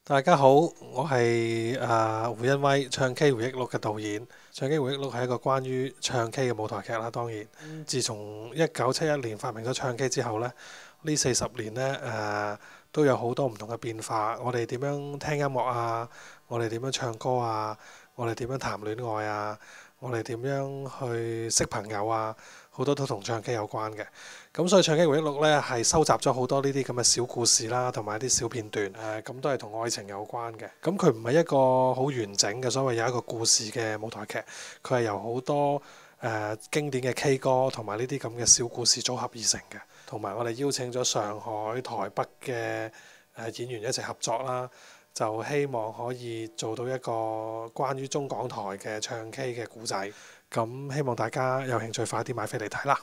大家好，我係胡恩威，唱 K 回憶錄嘅導演。唱 K 回憶錄係一個關於唱 K 嘅舞台劇啦。當然，自從1971年發明咗唱 K 之後呢，呢40年呢，都有好多唔同嘅變化。我哋點樣聽音樂啊？我哋點樣唱歌啊？我哋點樣談戀愛啊？我哋點樣去識朋友啊？好多都同唱 K 有關嘅。咁所以唱 K 回憶錄呢係收集咗好多呢啲咁嘅小故事啦，同埋啲小片段，咁都係同愛情有關嘅。咁佢唔係一個好完整嘅所謂有一個故事嘅舞台劇，佢係由好多經典嘅 K 歌同埋呢啲咁嘅小故事組合而成嘅。同埋我哋邀請咗上海、台北嘅演員一齊合作啦，就希望可以做到一個關於中港台嘅唱 K 嘅故仔。咁希望大家有興趣快啲買飛嚟睇啦！